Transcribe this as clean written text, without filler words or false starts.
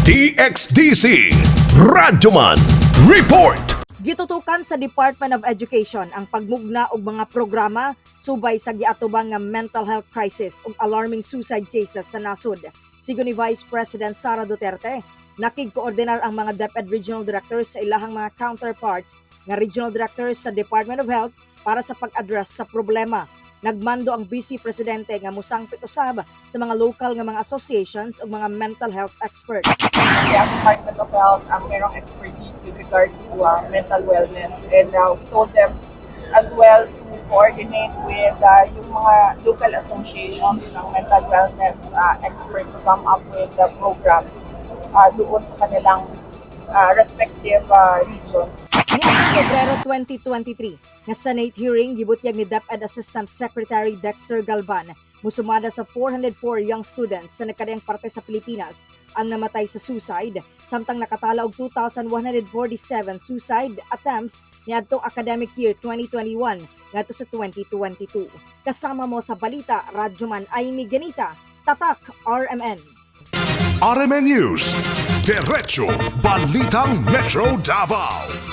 DXDC Radyoman Report. Gitutukan sa Department of Education ang pagmugna og mga programa subay sa giatubang nga mental health crisis ug alarming suicide cases sa nasud. Segun ni Vice President Sara Duterte, nakigkoordinar ang mga DepEdp Regional Directors sa ilahang mga counterparts nga Regional Directors sa Department of Health para sa pag-address sa problema. Nagmando ang Bise-Presidente nga musangpit usab sa mga local nga mga associations ug mga mental health experts. The Department of Health ang merong expertise with regard to mental wellness, and we told them as well to coordinate with yung mga local associations ng mental wellness expert to come up with the programs doon sa kanilang respective regions. Niadtong Pebrero 2023, nga Senate hearing gibutyag ni DepEd Assistant Secretary Dexter Galban, musumada sa 404 young students sa nagkadaiyang parte sa Pilipinas ang namatay sa suicide, samtang nakatala og 2,147 suicide attempts niadtong academic year 2021 ngadto sa 2022. Kasama mo sa balita, Radyoman Aimee Ganita, Tatak RMN. RMN News, Diretso Balitang Metro Davao.